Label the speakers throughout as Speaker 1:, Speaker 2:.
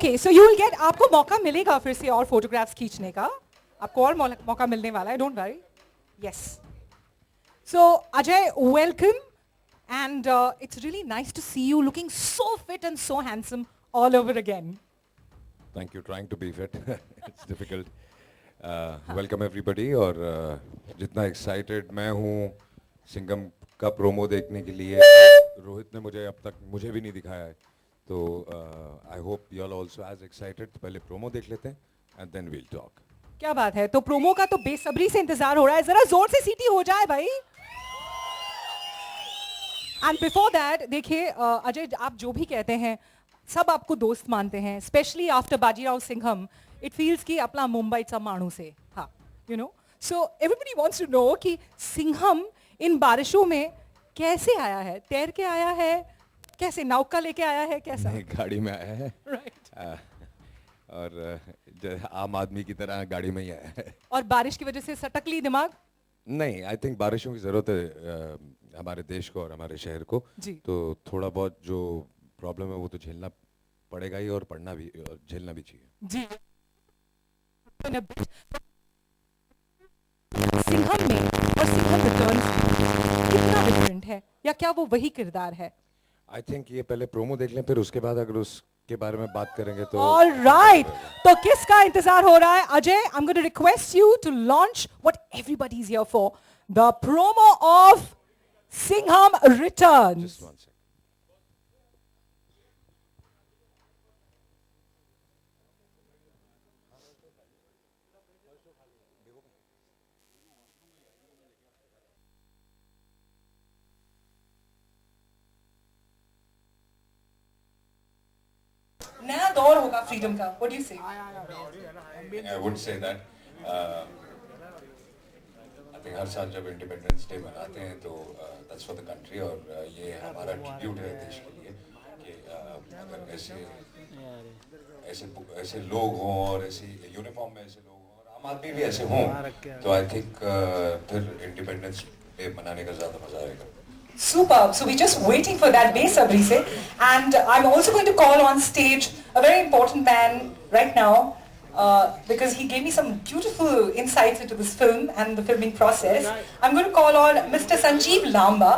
Speaker 1: Okay, so you will get, आपको मौका मिलेगा फिर से और photographs खींचने का, आपको और मौका मिलने वाला है, don't worry. Yes. So Ajay, welcome, and it's really nice to see you looking so fit and so handsome all over again.
Speaker 2: Thank you. Trying to be fit. It's difficult. Welcome everybody. और जितना excited मैं हूँ सिंघम का promo देखने के लिए, रोहित ने मुझे अब तक मुझे भी नहीं दिखाया है, तो I hope you all also as excited. तो पहले प्रोमो देख लेते हैं and then we'll talk.
Speaker 1: क्या बात है, तो प्रोमो का तो बेसब्री से इंतजार हो रहा है, जरा जोर से सीटी हो जाए भाई. एंड बिफोर दैट देखिए अजय, आप जो भी कहते हैं सब आपको दोस्त मानते हैं, especially after Bajirao Singham. It feels कि अपना मुंबईचा माणूस है, हाँ, you know. So everybody wants to know कि सिंघम इन बारिशों में कैसे आया है, तैर के आया है, कैसे नौका लेके आया है, कैसा?
Speaker 2: नहीं, गाड़ी में आया है.
Speaker 1: राइट.
Speaker 2: और आम आदमी की तरह गाड़ी में ही आया है.
Speaker 1: और बारिश की वजह से सटकली दिमाग?
Speaker 2: नहीं, आई थिंक बारिशों की ज़रूरत है हमारे देश को और हमारे शहर को. तो थोड़ा बहुत जो प्रॉब्लम है वो तो झेलना पड़ेगा ही, और पढ़ना भी और झेलना भी चाहिए.
Speaker 1: जी. सिंघम में और सिंघम रिटर्न्स कितना डिफरेंट है, या क्या वो वही किरदार है?
Speaker 2: आई थिंक ये पहले प्रोमो देख लें, फिर उसके बाद अगर उसके बारे में बात करेंगे तो.
Speaker 1: ऑलराइट, तो किसका इंतजार हो रहा है? Ajay, I am going to request you to launch what everybody is here for, the promo of Singham returns.
Speaker 2: Just one second.
Speaker 1: नया दौर होगा फ्रीडम का. What do you say?
Speaker 2: I would say that. I think हर साल जब independence day मनाते हैं तो that's for the country, और ये हमारा ट्रिब्यूट है देश के लिए कि अगर ऐसे लोग हों और ऐसे यूनिफॉर्म में ऐसे लोग हों और आम आदमी भी ऐसे हों, तो आई थिंक फिर इंडिपेंडेंस डे मनाने का ज़्यादा मजा आएगा.
Speaker 1: Superb. So we're just waiting for that besabri se, and I'm also going to call on stage a very important man right now, because he gave me some beautiful insights into this film and the filming process. I'm going to call on Mr. Sanjeev Lamba,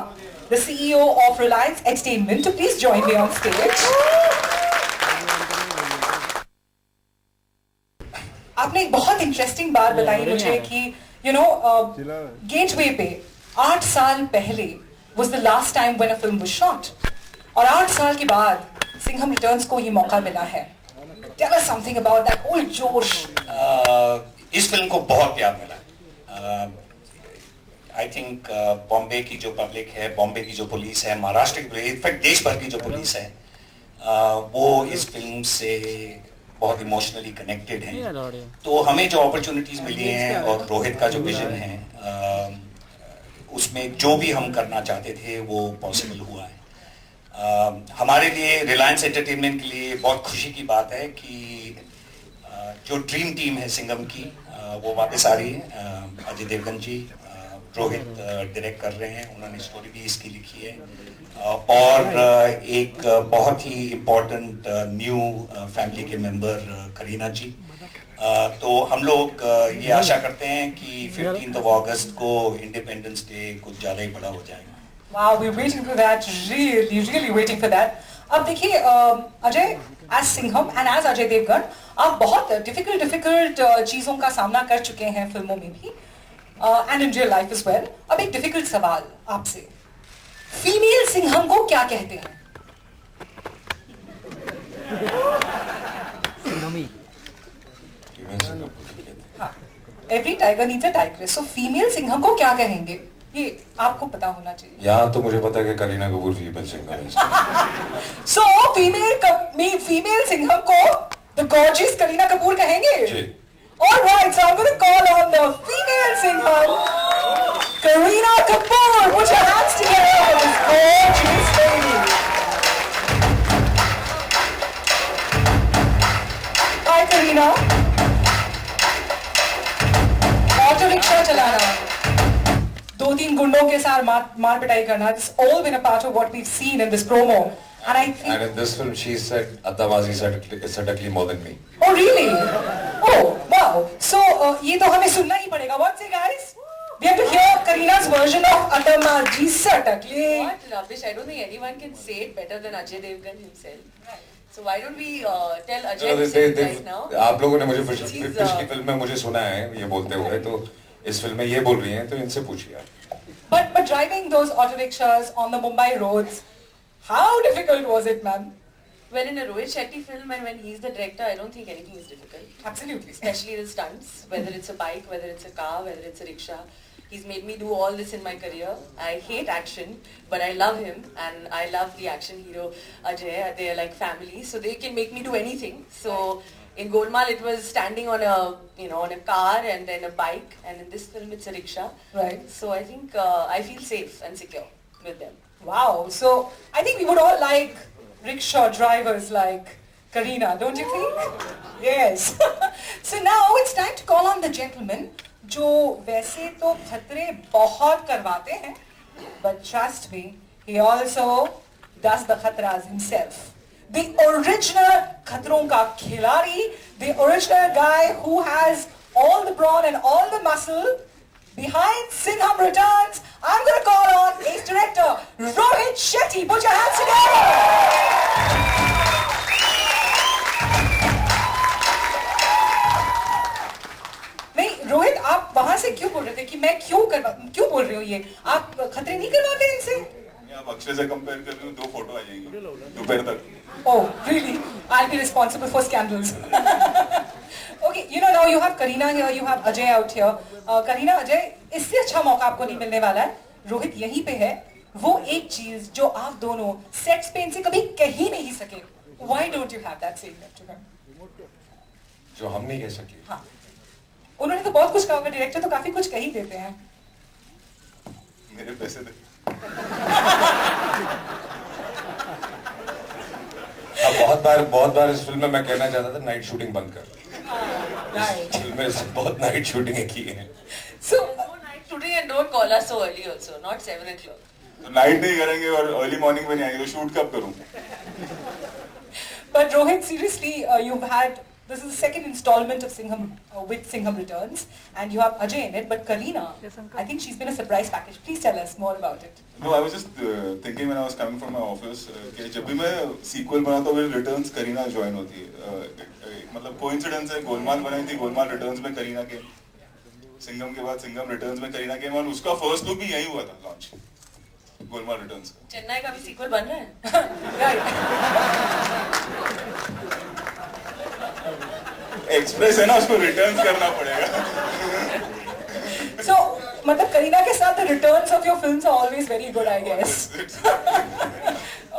Speaker 1: the CEO of Reliance Entertainment, to please join me on stage. आपने एक बहुत interesting बात बताई मुझे कि you know gateway पे 8 साल पहले was the last time when a film was shot, और 8 साल के बाद सिंघम रिटर्न्स को ये मौका मिला है. Tell us something about that whole जोश.
Speaker 3: इस फिल्म को बहुत प्यार मिला. आई थिंक बॉम्बे की जो पब्लिक है, बॉम्बे की जो पुलिस है, महाराष्ट्र की पुलिस, इनफैक्ट देश भर की जो पुलिस है, वो इस फिल्म से बहुत इमोशनली कनेक्टेड हैं. तो हमें जो अपॉर्चुनिटीज मिली हैं और रोहित का जो विजन है, उसमें जो भी हम करना चाहते थे वो पॉसिबल हुआ है. हमारे लिए, रिलायंस एंटरटेनमेंट के लिए बहुत खुशी की बात है कि जो ड्रीम टीम है सिंघम की, वो वापस आ रही है. अजय देवगन जी, रोहित डायरेक्ट कर रहे हैं, उन्होंने स्टोरी भी इसकी लिखी है, और एक बहुत ही इम्पोर्टेंट न्यू फैमिली के मेंबर करीना जी. तो हम लोग ये आशा करते हैं कि 15 अगस्त को इंडिपेंडेंस डे कुछ ज़्यादा ही बड़ा हो जाएगा.
Speaker 1: Wow, we're waiting for that, really waiting for that. अब देखिए Ajay, as Singham and as Ajay Devgan, आप बहुत डिफिकल्ट चीज़ों का सामना कर चुके हैं फिल्मों में भी, and in real life as well. अब एक डिफिकल्ट सवाल आपसे, फीमेल सिंघम को क्या कहते हैं? Every tiger needs a tigress. So female Singham को क्या कहेंगे, ये आपको पता होना चाहिए.
Speaker 2: यहाँ तो मुझे पता है कि करीना कपूर फीमेल सिंघम है.
Speaker 1: सो फीमेल सिंघम को द गॉर्जियस करीना कपूर कहेंगे.
Speaker 2: जी.
Speaker 1: Alright, so I'm going to call on the female Singham, Kareena Kapoor. Put your hands together for this gorgeous lady. Hi Kareena. Auto rickshaw चलाना, 2-3 गुंडों के साथ मार पिटाई करना, it's all been a part of what we've seen in this promo. And I think...
Speaker 2: And in this film, she said, Addamazi certainly more than me.
Speaker 1: Oh really? Oh wow. So ये तो हमें सुनना ही पड़ेगा. What say guys? We have to hear Kareena's version of Addamazi certainly.
Speaker 4: What rubbish! I don't think anyone can say it better than Ajay Devgan himself. So why don't we tell Ajay to say it right now?
Speaker 2: आप लोगों ने मुझे पिछली film में मुझे सुना है ये बोलते हुए, तो इस फिल्म में ये बोल रही हैं, तो इनसे पूछिए आप.
Speaker 1: But driving those auto rickshaws on the Mumbai roads, how difficult was it, ma'am?
Speaker 4: Well, in a Rohit Shetty film and when he's the director, I don't think anything is difficult.
Speaker 1: Absolutely.
Speaker 4: Especially the stunts, whether it's a bike, whether it's a car, whether it's a rickshaw. He's made me do all this in my career. I hate action, but I love him and I love the action hero Ajay. They're like family, so they can make me do anything. So in Golmaal it was standing on a car and then a bike, and in this film it's a rickshaw.
Speaker 1: Right.
Speaker 4: So I think I feel safe and secure with them.
Speaker 1: Wow. So I think we would all like rickshaw drivers like Kareena, don't you think? Yes. So now it's time to call on the gentleman जो वैसे तो खतरे बहुत करवाते हैं, but trust me, he also does the खतराs himself. The original खतरों का खिलाड़ी, the original guy who has all the brawn and all the muscle behind Singham Returns. I'm going to call on ace director Rohit Shetty. Put your hands together. नहीं रोहित, आप वहां से क्यों बोल रहे थे कि मैं क्यों बोल रही हूँ ये? आप खतरे नहीं करवाते इनसे?
Speaker 5: आप अक्षय से कंपेयर कर रहे हो, 2 फोटो आ जाएंगी दोपहर तक.
Speaker 1: Oh, really? I'll be responsible for scandals. Okay, now you have Kareena here, you have Ajay out here. Kareena, Ajay, इससे अच्छा मौका आपको नहीं मिलने वाला है. रोहित यहीं पे है. वो एक चीज जो आप दोनों सेट्स पे इनसे कभी कह ही नहीं सके. Why don't you have that same left to him?
Speaker 2: जो हम नहीं कह सके.
Speaker 1: हाँ. उन्होंने तो बहुत कुछ कहा होगा, डायरेक्टर तो काफी कुछ कह ही देते हैं.
Speaker 5: मेरे पैसे दे.
Speaker 2: अब बहुत बार इस फिल्म में मैं कहना चाहता था नाइट शूटिंग बंद कर. इस फिल्म में बहुत नाइट शूटिंग की है.
Speaker 1: So
Speaker 4: No night shooting and don't call us so early also, not 7 o'clock.
Speaker 5: तो नाइट नहीं करेंगे और अर्ली मॉर्निंग में नहीं आएंगे, तो शूट कब करूं?
Speaker 1: But Rohit, seriously, this is the second installment of Singham with Singham Returns, and you have Ajay in it. But Kareena, I think she's been a surprise package. Please tell us more about it.
Speaker 5: No, I was just thinking when I was coming from my office कि जब भी मैं sequel बनाता हूँ, मेरे returns Kareena join होती है. मतलब कोइंसिडेंस है, गोलमाल बनाई थी, गोलमाल रिटर्न्स में करीना के, सिंघम के बाद सिंघम रिटर्न्स में करीना के, और उसका फर्स्ट लुक भी यही हुआ था लॉन्च, गोलमाल रिटर्न्स का.
Speaker 4: चेन्नई का भी सीक्वल बन रहा है.
Speaker 5: एक्सप्रेस है ना, उसको रिटर्न्स करना पड़ेगा.
Speaker 1: So, मतलब करीना के साथ the returns of your films are always very good, I guess.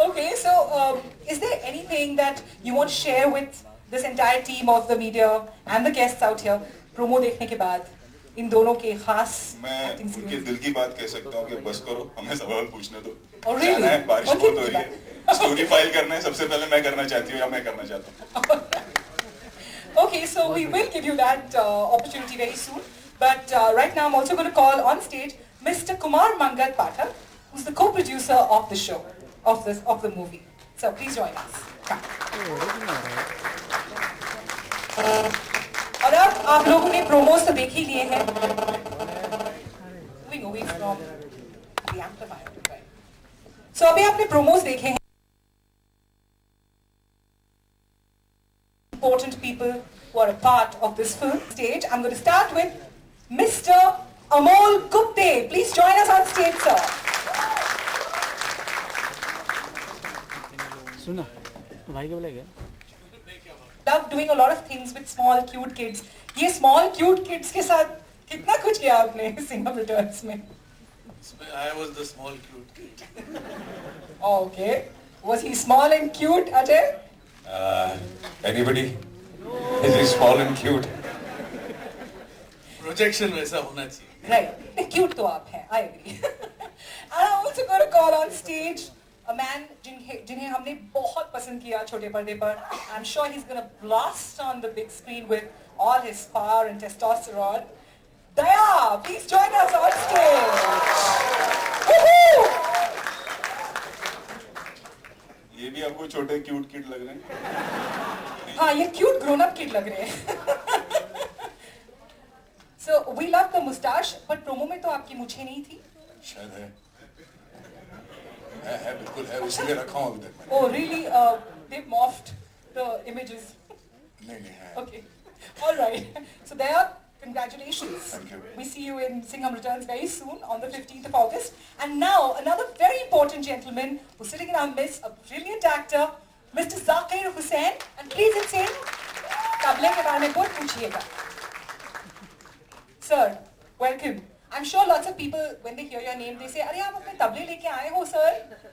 Speaker 1: Okay, so is there anything that you want to share with this entire team of the media and the guests out here? Promo देखने के बाद इन दोनों के खास
Speaker 5: मैं
Speaker 1: acting
Speaker 5: उनके
Speaker 1: skills.
Speaker 5: दिल की बात कह सकता हूँ कि बस करो, हमें सवाल पूछने दो.
Speaker 1: Oh, really?
Speaker 5: जाना है, बारिश
Speaker 1: Okay,
Speaker 5: बहुत हो रही है, स्टोरी फाइल करना है, सबसे पहले मैं करना चाहती हूँ या मैं करना चाहता हूँ.
Speaker 1: Okay, so we will give you that opportunity very soon. But right now I'm also going to call on stage Mr. Kumar Mangal Pathak, who's the co-producer of the show, of the movie. So please join us. Come. और अब आप लोगों ने promos तो देख ही लिए हैं. Moving away from the amplifier. Right. So अभी आपने प्रोमोस देखे हैं. Important people who are a part of this film stage. I'm going to start with Mr. Amol Gupte. Please join us on stage, sir.
Speaker 6: सुना भाई क्या बोलेगा?
Speaker 1: Love doing a lot of things with small cute kids. ये small cute kids के साथ कितना कुछ किया आपने Singham Returns में?
Speaker 7: I was the small cute kid.
Speaker 1: Okay. Was he small and cute, Ajay?
Speaker 2: Anybody? Is he small and cute?
Speaker 7: Projection वैसा होना चाहिए.
Speaker 1: Right. Cute तो आप हैं. I agree. And I'm also going to call on stage a man जिन्हें हमने बहुत पसंद किया छोटे पर्दे पर. I'm sure he's going to blast on the big screen with all his power and testosterone. Daya, please join us on stage. Woohoo!
Speaker 5: ये भी आपको छोटे क्यूट किड लग रहे हैं?
Speaker 1: हाँ, ये क्यूट ग्रोन अप किड लग रहे हैं. So we love the mustache, but promo में तो आपकी मूछें नहीं थी.
Speaker 3: शायद है बिल्कुल है, इसीलिए रखा हूँ अभी तक.
Speaker 1: Oh really? They've morphed the images.
Speaker 3: नहीं है.
Speaker 1: Okay. All right. So there, congratulations.
Speaker 3: Thank you.
Speaker 1: We see you in Singham Returns very soon on the 15th of August. And now another very important gentleman who's sitting in our midst, a brilliant actor, Mr. Zakir Hussain. And please it's him. तबले के बारे में बहुत पूछिएगा. Sir, welcome. I'm sure lots of people, when they hear your name, they say, "अरे आप अपने तबले लेके आए हो, sir?"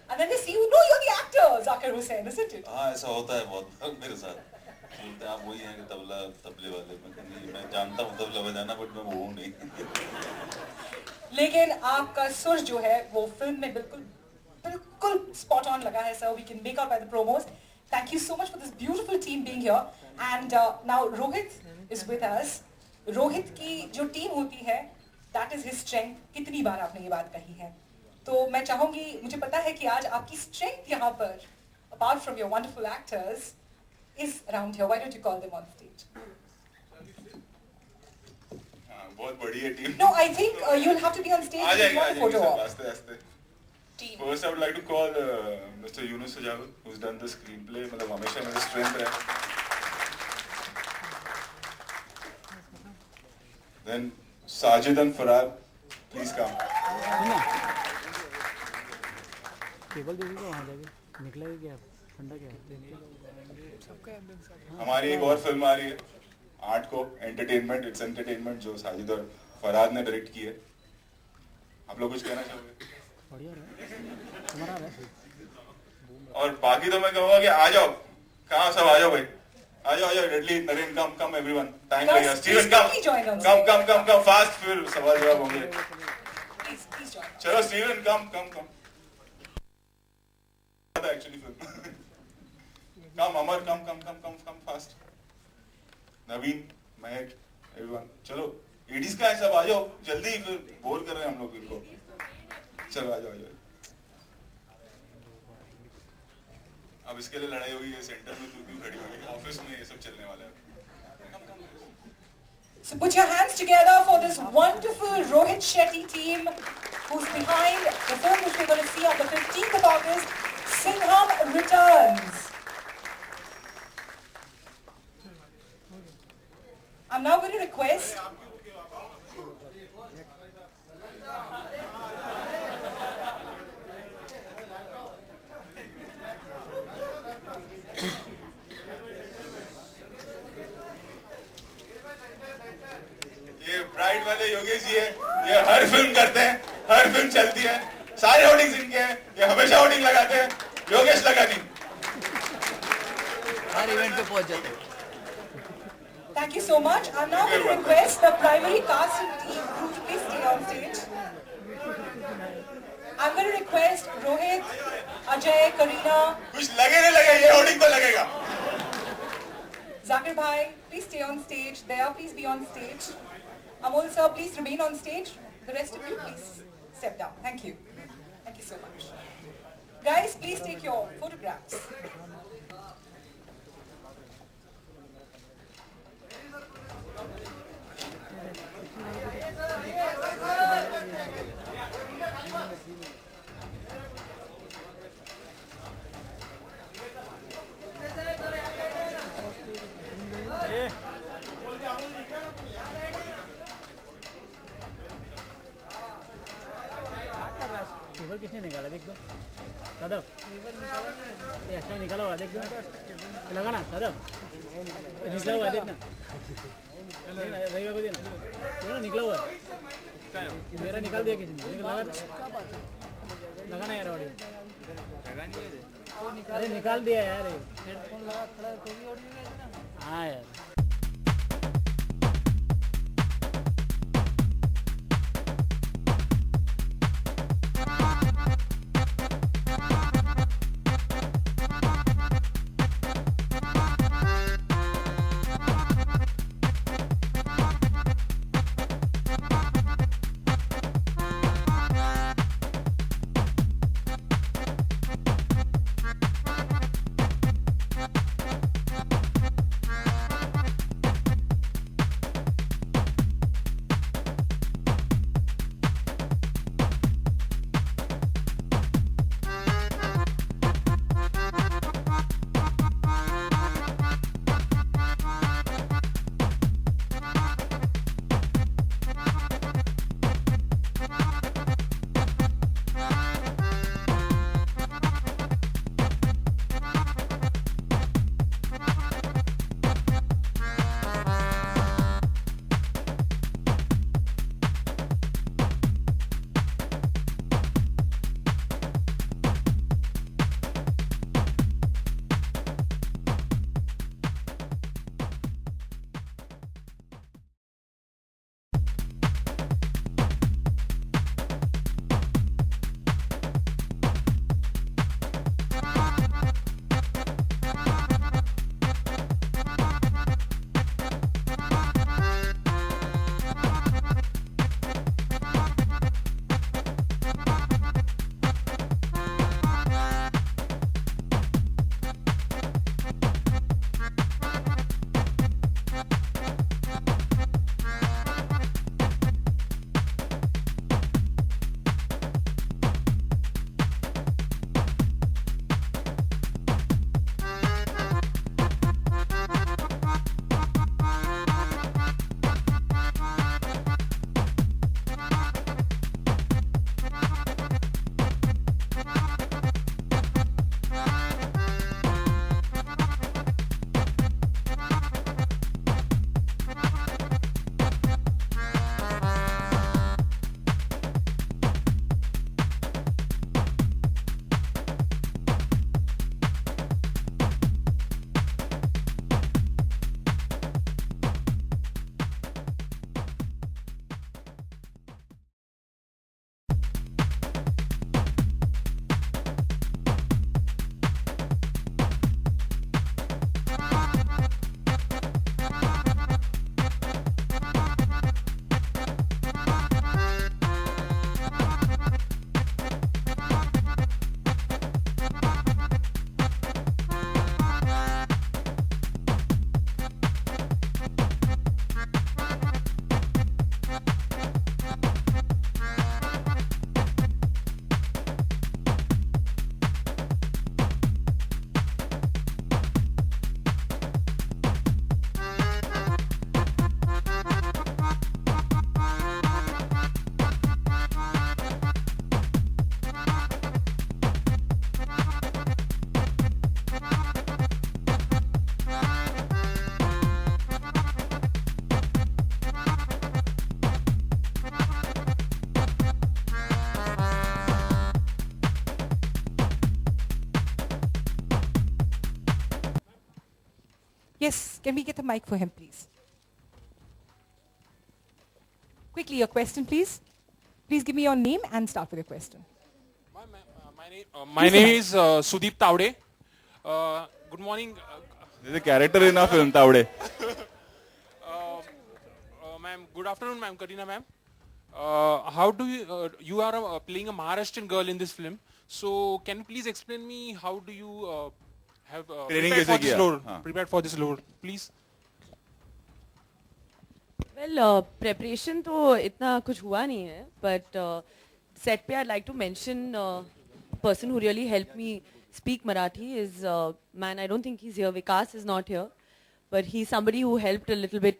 Speaker 1: And then they see you, no, you're the actor, Zakir Hussain, isn't it?
Speaker 8: हाँ ऐसा होता है बहुत मेरे साथ. बोलते हैं आप वही हैं कि तबले वाले. मैं जानता हूँ तबला बजाना, बट मैं वो हूँ नहीं.
Speaker 1: लेकिन आपका सुर जो है वो फिल्म में बिल्कुल spot on लगा है, sir. We can make out by the promos. Thank you so much for this beautiful team being here. And now Rohit is with us. Rohit की जो टीम होती है, that is his strength. कितनी बार आपने ये बात कही है. तो मैं चाहूंगी, मुझे पता है कि आज आपकी strength यहाँ पर, apart from your wonderful actors, is around here. Why don't you call them on stage?
Speaker 5: हाँ, बहुत बड़ी है team.
Speaker 1: No, I think you'll have to be on stage
Speaker 5: आ
Speaker 1: if you
Speaker 5: जाएंगे, आ
Speaker 1: want a
Speaker 5: जाएंगे
Speaker 1: photo
Speaker 5: सब
Speaker 1: op.
Speaker 5: आस्ते आस्ते.
Speaker 4: Team.
Speaker 5: First, I would like to call Mr. Yunus Sajal, who's done the screenplay. मतलब हमेशा मेरी strength है. Then Sajid and Farad, please come.
Speaker 6: सुनना केबल दे दीजिए वहाँ जाके. निकला ही क्या ठंडा क्या
Speaker 5: हमारी एक और फिल्म आ रही है, आर्ट को एंटरटेनमेंट, इट्स एंटरटेनमेंट, जो साजिद और फराद ने डायरेक्ट की है. आप लोग कुछ कहना चाहोगे?
Speaker 6: बढ़िया रहा तुम्हारा है.
Speaker 5: और बाकी तो मैं कहूँगा कि आ जाओ. कहाँ सब आ जाओ भाई. आ जाओ डेडली, Naren come everyone. Time
Speaker 1: Guys,
Speaker 5: लगेगा. Steven
Speaker 1: please join us.
Speaker 5: Come fast, फिर सवाल जवाब होंगे.
Speaker 1: Please join us.
Speaker 5: चलो Steven come. Actually film. Come Amar come fast. Naveen, Mahak, everyone. चलो 80s का है सब, आ जाओ जल्दी, फिर बोर कर रहे हैं हम लोग इनको. चलो आ जाओ. अब इसके लिए लड़ाई होगी, ये सेंटर में तू क्यों खड़ी होगी, ऑफिस में ये सब चलने वाला है.
Speaker 1: So put your hands together for this wonderful Rohit Shetty team who's behind the film which we're going to see on the 15th of August, Singham Returns. I'm now going to request
Speaker 5: ये bride वाले योगेश जी है, ये हर film करते हैं, हर film चलती है, सारे hoardings इनके हैं, ये हमेशा होर्डिंग लगाते हैं. योगेश लगा नहीं.
Speaker 7: हर इवेंट पे पहुंच जाते हैं.
Speaker 1: Thank you so much. I'm now going to request the primary cast and team crew to please stay on stage. I'm going to request Rohit, Ajay, Kareena,
Speaker 5: कुछ लगे नहीं लगे, ये होर्डिंग तो लगेगा.
Speaker 1: Zakir Bhai, please stay on stage. Daya, please be on stage. Amol sir, please remain on stage. The rest of you, please step down. Thank you. Thank you so much. Guys, please take your photographs.
Speaker 6: Cable किसने निकाला देख दो. सदफ ये अच्छा निकाला हुआ देख दो. लगा ना सदफ, निकला हुआ देखना. रविवार को देना. देखो ना निकला हुआ. मेरा निकाल दिया किसी ने. लगा ना यार ऑडियो. अरे निकाल दिया यार. हेडफोन लगा खड़ा तो भी ऑडियो. हाँ यार.
Speaker 1: Can we get the mic for him, please? Quickly, your question, please. Please give me your name and start with your question.
Speaker 9: My name is Sudeep Taude. Good morning.
Speaker 5: There's a character in our film, Taude.
Speaker 9: Ma'am, good afternoon, ma'am, Kareena, ma'am. How do you are playing a Maharashtrian girl in this film. So can you please explain me how do you have
Speaker 5: Training
Speaker 9: prepared for
Speaker 5: कैसे
Speaker 9: this
Speaker 5: किया?
Speaker 9: role?
Speaker 5: हाँ.
Speaker 9: Prepared for this role, please.
Speaker 4: Well, preparation तो इतना कुछ हुआ नहीं है, but set पे I'd like to mention person who really helped me speak Marathi is man, I don't think he's here. Vikas is not here, but he's somebody who helped a little bit,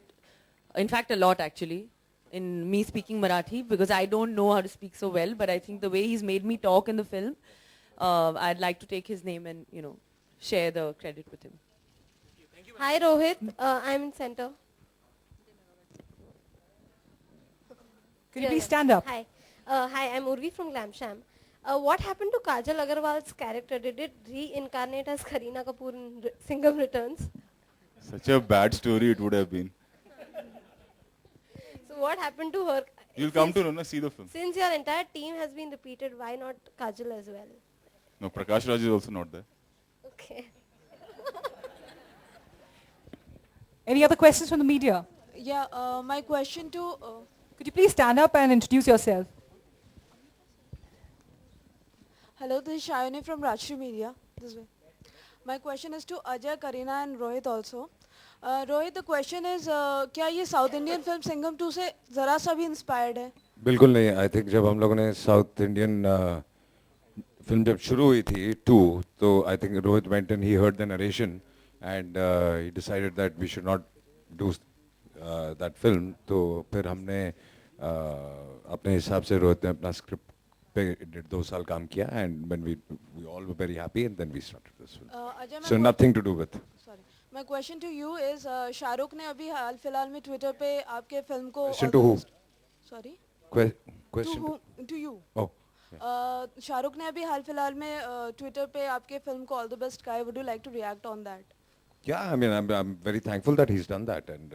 Speaker 4: in fact a lot actually, in me speaking Marathi because I don't know how to speak so well. But I think the way he's made me talk in the film, I'd like to take his name and share the credit with him.
Speaker 10: Hi Rohit, I'm in center.
Speaker 1: Could you please stand up?
Speaker 10: Hi. Hi, I'm Urvi from Glamsham. What happened to Kajal Agarwal's character? Did it reincarnate as Kareena Kapoor in Singham Returns?
Speaker 5: Such a bad story it would have been.
Speaker 10: So what happened to her?
Speaker 5: You'll come to know, na, see the film.
Speaker 10: Since your entire team has been repeated, why not Kajal as well?
Speaker 5: No, Prakash Raj is also not there.
Speaker 10: Okay.
Speaker 1: Any other questions from the media?
Speaker 11: Yeah, my question to...
Speaker 1: Could you please stand up and introduce yourself?
Speaker 11: hello, this is Shayani from Rajshri Media. This way. My question is to Ajay, Kareena and Rohit also. Rohit, the question is, क्या ये South Indian film Singham 2 से जरा सा भी inspired है?
Speaker 2: बिल्कुल नहीं. I think जब हम लोगों ने साउथ इंडियन फिल्म जब शुरू हुई थी 2, तो I think Rohit went and he heard the narration and he decided that we should not do that film. तो फिर हमने अपने हिसाब से रोहित ने अपना स्क्रिप्ट पे 1.5-2 साल काम किया and when we all were very happy and then we started this film. So nothing to do with.
Speaker 11: Sorry. My question to you is, Shahrukh ने अभी हाल फिलहाल में ट्विटर पे आपके फिल्म को...
Speaker 2: Question to who?
Speaker 11: Sorry.
Speaker 2: Question
Speaker 11: To you.
Speaker 2: Oh.
Speaker 11: Shahrukh ने अभी हाल फिलहाल में ट्विटर पे आपके फिल्म को ऑल द बेस्ट कहा है. Would you like to react on that?
Speaker 2: Yeah, I mean, I'm very thankful that he's done that, and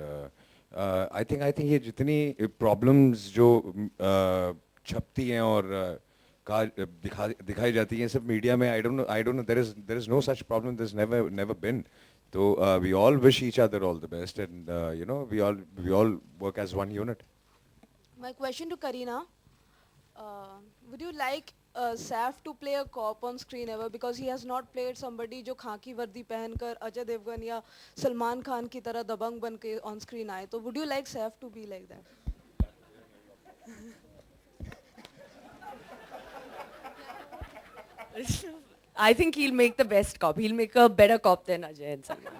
Speaker 2: I think ये जितनी problems जो छपती हैं और दिखाई जाती हैं सब मीडिया में, I don't know, there is no such problem. There's never been. So we all wish each other all the best, and we all work as one unit.
Speaker 11: My question to Kareena, would you like Saif to play a cop on screen ever, because he has not played somebody जो खाकी वर्दी पहनकर अजय देवगन या सलमान खान की तरह दबंग बन के on screen आए, तो would you like Saif to be like that?
Speaker 4: I think he'll make the best cop. He'll make a better cop than Ajay and Salman.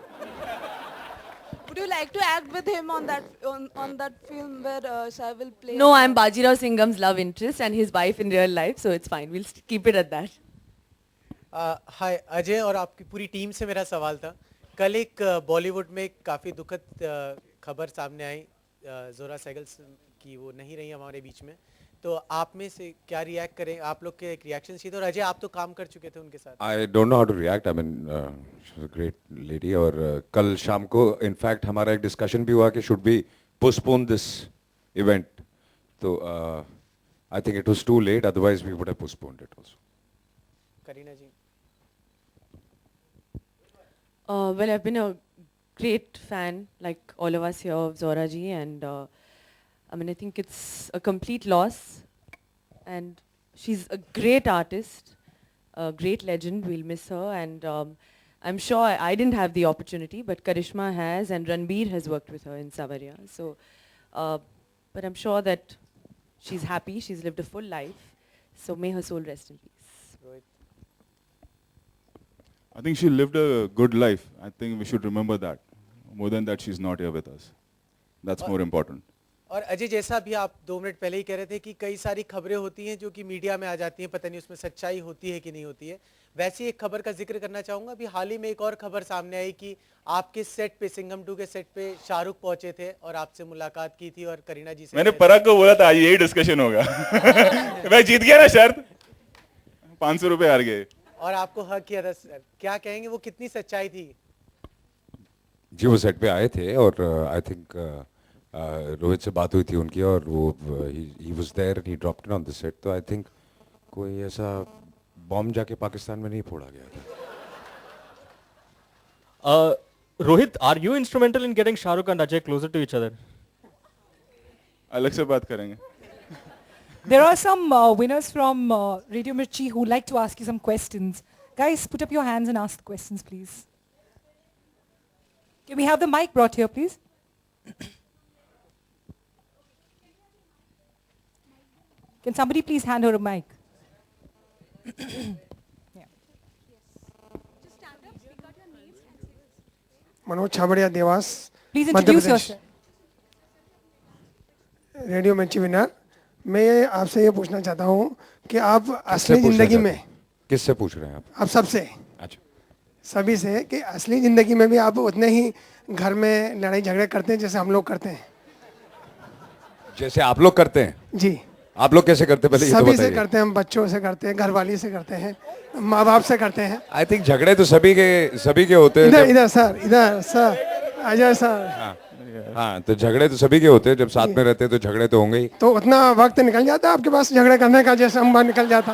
Speaker 11: Would you like to act with him on that film where Saif will play?
Speaker 4: No, I'm Bajirao Singham's love interest and his wife in real life, so it's fine. We'll keep it at that.
Speaker 12: हाय अजय और आपकी पूरी team से मेरा सवाल था. कल एक बॉलीवुड में काफ़ी दुखद खबर सामने आई, जोरा सहगल की वो नहीं रही हमारे बीच में, तो आप में से क्या रिएक्ट करें? आप लोग के एक रिएक्शन चाहिए. और अजय आप तो काम कर चुके थे उनके साथ.
Speaker 2: I don't know how to react. I mean, she's a great lady. और कल शाम को इनफैक्ट हमारा एक डिस्कशन भी हुआ कि should we postpone this event. तो I think it was too late. Otherwise we would have postponed it also.
Speaker 12: Kareena ji.
Speaker 4: Well, I've been a great fan, like all of us here, of Zora ji, and I mean, I think it's a complete loss. And she's a great artist, a great legend. We'll miss her, and I'm sure I didn't have the opportunity, but Karishma has, and Ranbir has worked with her in Savaria. So, but I'm sure that she's happy. She's lived a full life. So may her soul rest in peace.
Speaker 5: I think she lived a good life. I think we should remember that. More than that, she's not here with us. That's more important.
Speaker 12: और अजय, जैसा भी आप 2 minute पहले ही कह रहे थे कि कई सारी खबरें होती हैं जो कि मीडिया में आ जाती हैं, पता नहीं उसमें सच्चाई होती है कि नहीं होती है. वैसी एक खबर का जिक्र करना चाहूँगा. अभी हाल ही में एक और खबर सामने आई कि आपके सेट पे, सिंघम 2 के सेट पे शाहरुख पहुंचे थे और आपसे मुलाकात की थी और करीना जी से.
Speaker 5: मैंने पराग को बोला था आज यही डिस्कशन होगा. मैं जीत गया ना शर्त, 500 रुपए हार गए.
Speaker 12: और आपको हक किया था. क्या कहेंगे, वो कितनी सच्चाई थी?
Speaker 2: जी वो सेट पे आए थे और आई थिंक रोहित से बात हुई थी उनकी और वो he was there and he dropped in on the set, तो आई थिंक कोई ऐसा बॉम्ब जाके पाकिस्तान में नहीं फोड़ा गया था.
Speaker 13: Rohit, are you instrumental in getting Shah Rukh and Ajay closer to each other?
Speaker 5: अलग से बात करेंगे.
Speaker 1: There are some winners from Radio Mirchi who like to ask you some questions. Guys, put up your hands and ask the questions, please. Can we have the mic brought here, please? Can somebody please hand her a mic?
Speaker 14: Manoj Chhabria Dewas.
Speaker 1: Please
Speaker 14: Madhya
Speaker 1: introduce
Speaker 14: Pradesh.
Speaker 1: yourself.
Speaker 14: Radio मिर्ची winner. मैं आपसे ये पूछना चाहता हूँ कि आप असली
Speaker 2: पूछना
Speaker 14: जिंदगी
Speaker 2: चाहते
Speaker 14: में,
Speaker 2: हैं? किससे पूछ रहे हैं
Speaker 14: आप सबसे,
Speaker 2: अच्छा.
Speaker 14: सभी से, कि असली जिंदगी में भी आप उतने ही घर में लड़ाई झगड़े करते हैं जैसे हम लोग करते हैं?
Speaker 2: जैसे आप लोग करते हैं?
Speaker 14: जी.
Speaker 2: आप लोग कैसे करते हैं पहले ये तो
Speaker 14: सभी से
Speaker 2: बताइए.
Speaker 14: करते हैं, हम बच्चों से करते हैं, घरवाली से करते हैं, माँ बाप से करते हैं.
Speaker 2: आई थिंक झगड़े तो सभी के होते हैं.
Speaker 14: इधर इधर सर, इधर सर, अजय सर.
Speaker 2: हाँ, तो झगड़े तो सभी के होते हैं, जब साथ में रहते हैं तो झगड़े तो होंगे ही.
Speaker 14: तो उतना वक्त निकल जाता है आपके पास झगड़े करने का जैसे हम बाहर निकल जाता?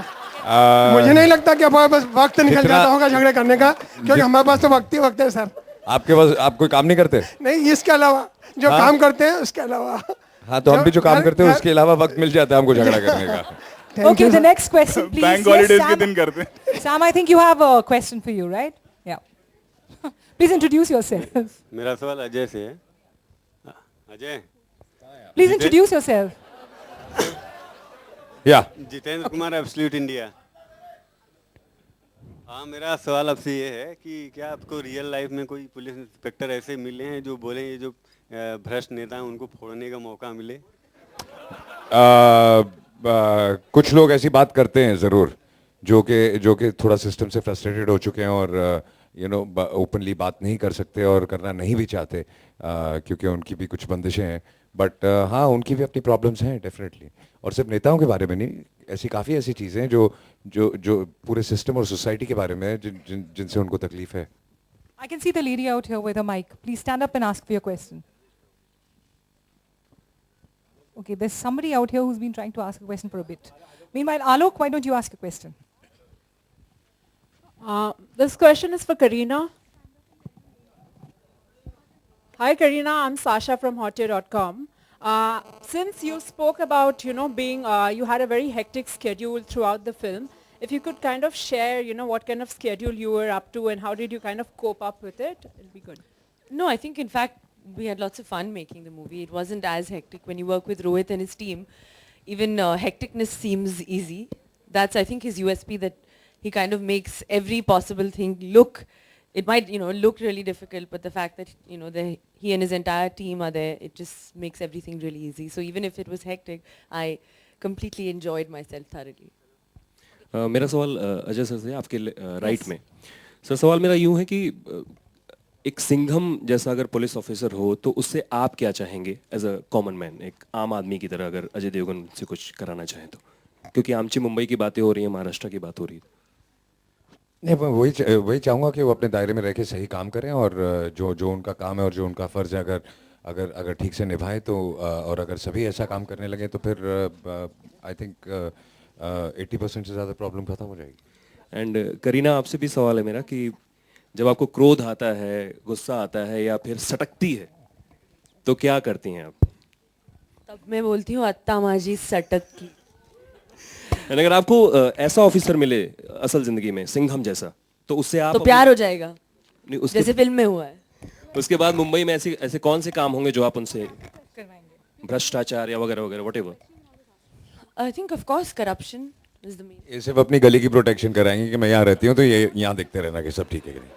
Speaker 14: मुझे नहीं लगता कि हमारे पास वक्त निकल जाता होगा झगड़े करने का, क्योंकि हमारे पास तो वक्त ही वक्त है सर.
Speaker 2: आपके पास आप कोई काम नहीं करते?
Speaker 14: नहीं, इसके अलावा जो
Speaker 2: हाँ?
Speaker 14: काम करते हैं उसके अलावा.
Speaker 2: हाँ, तो हम भी जो काम करते हैं उसके अलावा वक्त मिल जाता है हमको झगड़ा करने का.
Speaker 1: Okay, the next question, please.
Speaker 5: Bank
Speaker 1: Yes,
Speaker 5: holidays के
Speaker 1: Sam.
Speaker 5: दिन करते हैं.
Speaker 1: Sam, I think you have a question for you, right? Yeah. Please introduce yourself.
Speaker 15: मेरा सवाल अजय से है. Ajay.
Speaker 1: Please introduce yourself.
Speaker 2: Yeah.
Speaker 15: Jitendra Kumar, absolute India. हाँ, मेरा सवाल आपसे ये है कि क्या आपको रियल लाइफ में कोई पुलिस इंस्पेक्टर ऐसे मिले हैं जो बोले ये जो भ्रष्ट नेता हैं उनको फोड़ने का मौका मिले?
Speaker 2: कुछ लोग ऐसी बात करते हैं ज़रूर, जो कि थोड़ा सिस्टम से फ्रस्ट्रेटेड हो चुके हैं और ओपनली बात नहीं कर सकते और करना नहीं भी चाहते, क्योंकि उनकी भी कुछ बंदिशें हैं. बट हाँ, उनकी भी अपनी प्रॉब्लम्स हैं डेफिनेटली. और सिर्फ नेताओं के बारे में नहीं, ऐसी काफ़ी ऐसी चीज़ें हैं जो पूरे सिस्टम और सोसाइटी के बारे में है जिनसे उनको तकलीफ है.
Speaker 1: I can see the lady out here with a mic. Please stand up and ask for your question. Okay, there's somebody out here who's been trying to ask a question for a bit. Meanwhile, Alok, why don't you ask a question?
Speaker 16: This question is for Kareena. Hi Kareena, I'm Sasha from Hotjar.com. Since you spoke about, being, you had a very hectic schedule throughout the film, if you could kind of share, what kind of schedule you were up to and how did you kind of cope up with it, it'll be good.
Speaker 4: No, I think in fact we had lots of fun making the movie. It wasn't as hectic. When you work with Rohit and his team, even hecticness seems easy. That's, I think, his USP, that he kind of makes every possible thing look, it might, look really difficult, but the fact that, he and his entire team are there, it just makes everything really easy. So even if it was hectic, I completely enjoyed myself thoroughly.
Speaker 13: मेरा सवाल Ajay sir से आपके right में. Sir सवाल मेरा यूं है कि एक सिंघम जैसा अगर पुलिस ऑफिसर हो तो उससे आप क्या चाहेंगे एज अ कॉमन मैन, एक आम आदमी की तरह, अगर अजय देवगन से कुछ कराना चाहें तो? क्योंकि आमची मुंबई की बातें हो रही हैं, महाराष्ट्र की बात हो रही है.
Speaker 2: नहीं, मैं वही चाहूँगा कि वो अपने दायरे में रह के सही काम करें और जो उनका काम है और जो उनका फ़र्ज़ है अगर ठीक से निभाएं तो, और अगर सभी ऐसा काम करने लगे तो फिर आई थिंक 80% से ज़्यादा प्रॉब्लम खत्म हो जाएगी.
Speaker 13: एंड करीना, आपसे भी सवाल है मेरा कि जब आपको क्रोध आता है, गुस्सा आता है या फिर सटकती है, तो क्या करती हैं आप?
Speaker 4: तब मैं बोलती हूँ अत्ता माजी सटक की.
Speaker 13: अगर आपको ऐसा ऑफिसर मिले असल जिंदगी में, सिंघम जैसा, तो उससे आप
Speaker 4: तो प्यार हो जाएगा, जैसे फिल्म में हुआ है.
Speaker 13: उसके बाद मुंबई में ऐसे कौन से काम होंगे जो आप उनसे भ्रष्टाचार या वगैरह वगैरह whatever?
Speaker 4: I think of course corruption is the main.
Speaker 2: ये सिर्फ अपनी गली की प्रोटेक्शन कराएंगे कि मैं यहाँ रहती हूँ तो ये यहाँ देखते रहना कि सब ठीक है कि नहीं.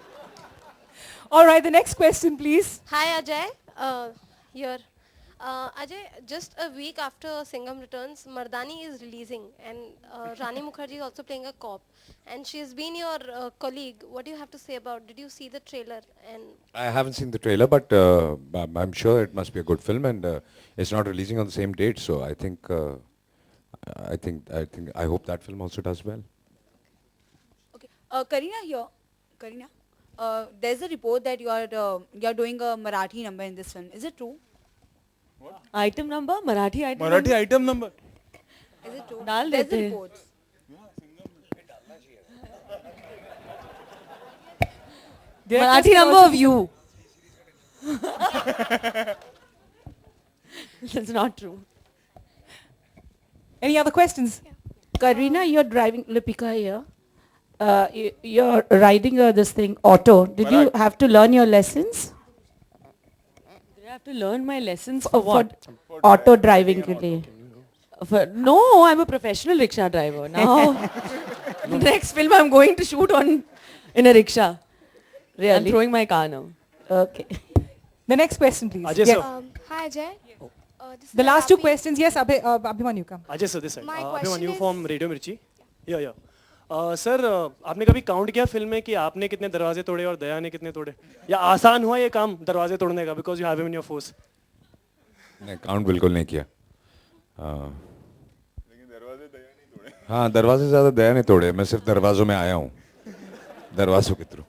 Speaker 1: All right, the next question, please.
Speaker 10: Hi Ajay, here. Ajay, just a week after Singham returns, Mardani is releasing, and Rani Mukherjee is also playing a cop, and she has been your colleague. What do you have to say about? Did you see the trailer? And
Speaker 2: I haven't seen the trailer, but I'm sure it must be a good film, and it's not releasing on the same date, so I think I hope that film also does well.
Speaker 17: Okay, Kareena here. Kareena, there's a report that you're doing a Marathi number in this film. Is it true?
Speaker 4: Item number? Marathi item
Speaker 18: Marathi
Speaker 4: number?
Speaker 18: item number.
Speaker 17: Is it true?
Speaker 4: डाल
Speaker 17: There's
Speaker 4: देते
Speaker 17: a
Speaker 4: हैं.
Speaker 17: reports.
Speaker 4: Marathi number of you. That's not true.
Speaker 1: Any other questions?
Speaker 19: Karina, you're driving Lipika here. You're riding this thing, auto. Did you have to learn your lessons?
Speaker 4: Did I have to learn my lessons for what?
Speaker 19: Auto driving के लिए.
Speaker 4: No, I'm a professional rickshaw driver. Now, next film I'm going to shoot in a rickshaw.
Speaker 19: Really?
Speaker 4: I'm throwing my car now.
Speaker 19: Okay.
Speaker 1: The next question, please.
Speaker 18: Ajay,
Speaker 1: Yes.
Speaker 18: sir.
Speaker 20: Hi Ajay.
Speaker 1: The last two questions, yes, Abhimanyu come.
Speaker 18: Ajay sir, this side.
Speaker 20: My question
Speaker 18: Abhimanyu
Speaker 20: is-
Speaker 18: from Radio Mirchi. Yeah. Sir आपने कभी count किया film में कि आपने कितने दरवाजे तोड़े और दया ने कितने तोड़े या आसान हुआ ये काम दरवाजे तोड़ने का because you have him in your force
Speaker 2: नहीं काउंट बिल्कुल नहीं किया हाँ दरवाजे ज़्यादा दया नहीं तोड़े मैं सिर्फ दरवाजों में आया हूँ दरवाजों के थ्रू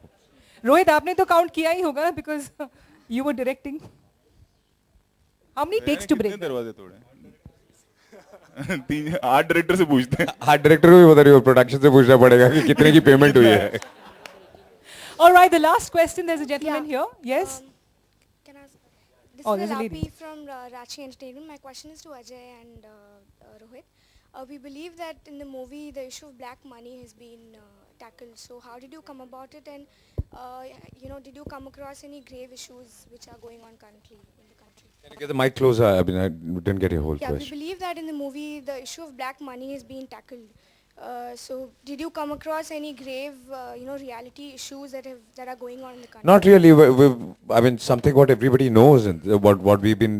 Speaker 1: रोहित आपने तो काउंट किया ही होगा because you were directing. How many takes to break?
Speaker 5: दरवाजे तोड़े 8 डायरेक्टर से पूछते हैं
Speaker 2: 8 डायरेक्टर को भी बता रही हो प्रोडक्शन से पूछना पड़ेगा कि कितने की पेमेंट हुई है
Speaker 1: All right, the last question. There's a gentleman here. Yes.
Speaker 20: This
Speaker 1: Oh,
Speaker 20: is
Speaker 1: there's a
Speaker 20: Rapi
Speaker 1: lady.
Speaker 20: from Rachi Entertainment. My question is to Ajay and Rohit. We believe that in the movie the issue of black money has been tackled. So how did you come about it, and did you come across any grave issues which are going on currently in the country?
Speaker 2: Can you get the mic closer? I mean, I didn't get your whole
Speaker 20: Yeah, we
Speaker 2: question.
Speaker 20: believe that in the movie the issue of black money is being tackled. So did you come across any grave, reality issues that are going on in the country?
Speaker 2: Not really. I mean, something what everybody knows and what we've been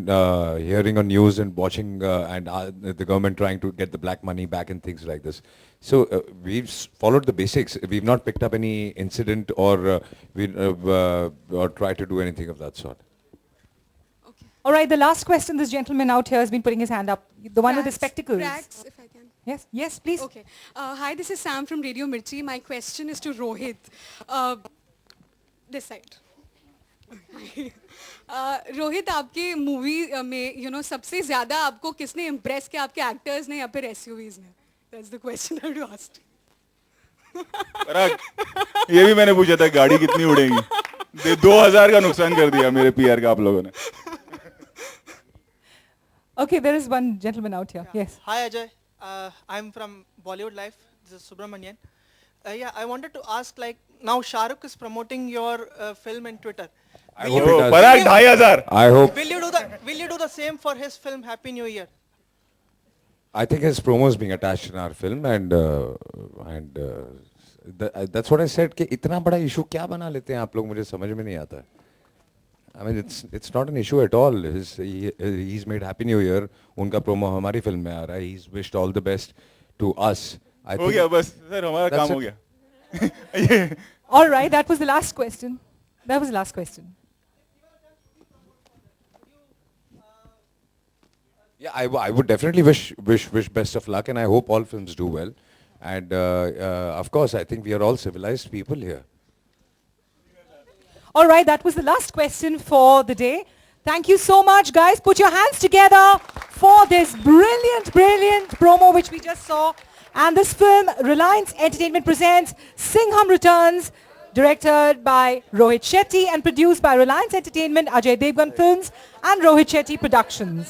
Speaker 2: hearing on news and watching and the government trying to get the black money back and things like this. So we've followed the basics. We've not picked up any incident or tried to do anything of that sort.
Speaker 1: All right, the last question. This gentleman out here has been putting his hand up. The one with the spectacles.
Speaker 21: Prax, if I can.
Speaker 1: Yes, please.
Speaker 21: Okay. Hi, this is Sam from Radio Mirchi. My question is to Rohit. This side. Rohit आपके movie में सबसे ज्यादा आपको किसने impress किया आपके actors ने या फिर एसयूवीज ने that's the question I have asked
Speaker 5: Parag ये भी मैंने पूछा था गाड़ी कितनी उड़ेगी 2000 का नुकसान कर दिया मेरे पीआर का आप लोगों ने
Speaker 1: Okay, there is one gentleman out here. Yes.
Speaker 22: Hi Ajay, I'm from Bollywood Life. This is Subramanian. I wanted to ask, like, now Shah Rukh is promoting your film in Twitter.
Speaker 2: I hope it does. Parag, 2,500. I hope.
Speaker 22: Will you do the same for his film Happy New Year?
Speaker 2: I think his promo is being attached in our film and that's what I said कि इतना बड़ा issue क्या बना लेते हैं आप लोग मुझे समझ में नहीं आता. I mean, it's not an issue at all. He's made Happy New Year. उनका promo हमारी film में आ रहा है. He's wished all the best to us.
Speaker 5: हो गया बस सर हमारा काम हो गया.
Speaker 1: All right, that was the last question. That was the last question.
Speaker 2: Yeah, I would definitely wish best of luck, and I hope all films do well. And of course, I think we are all civilized people here.
Speaker 1: All right, that was the last question for the day. Thank you so much, guys. Put your hands together for this brilliant promo which we just saw. And this film, Reliance Entertainment presents Singham Returns, directed by Rohit Shetty and produced by Reliance Entertainment, Ajay Devgan Films and Rohit Shetty Productions.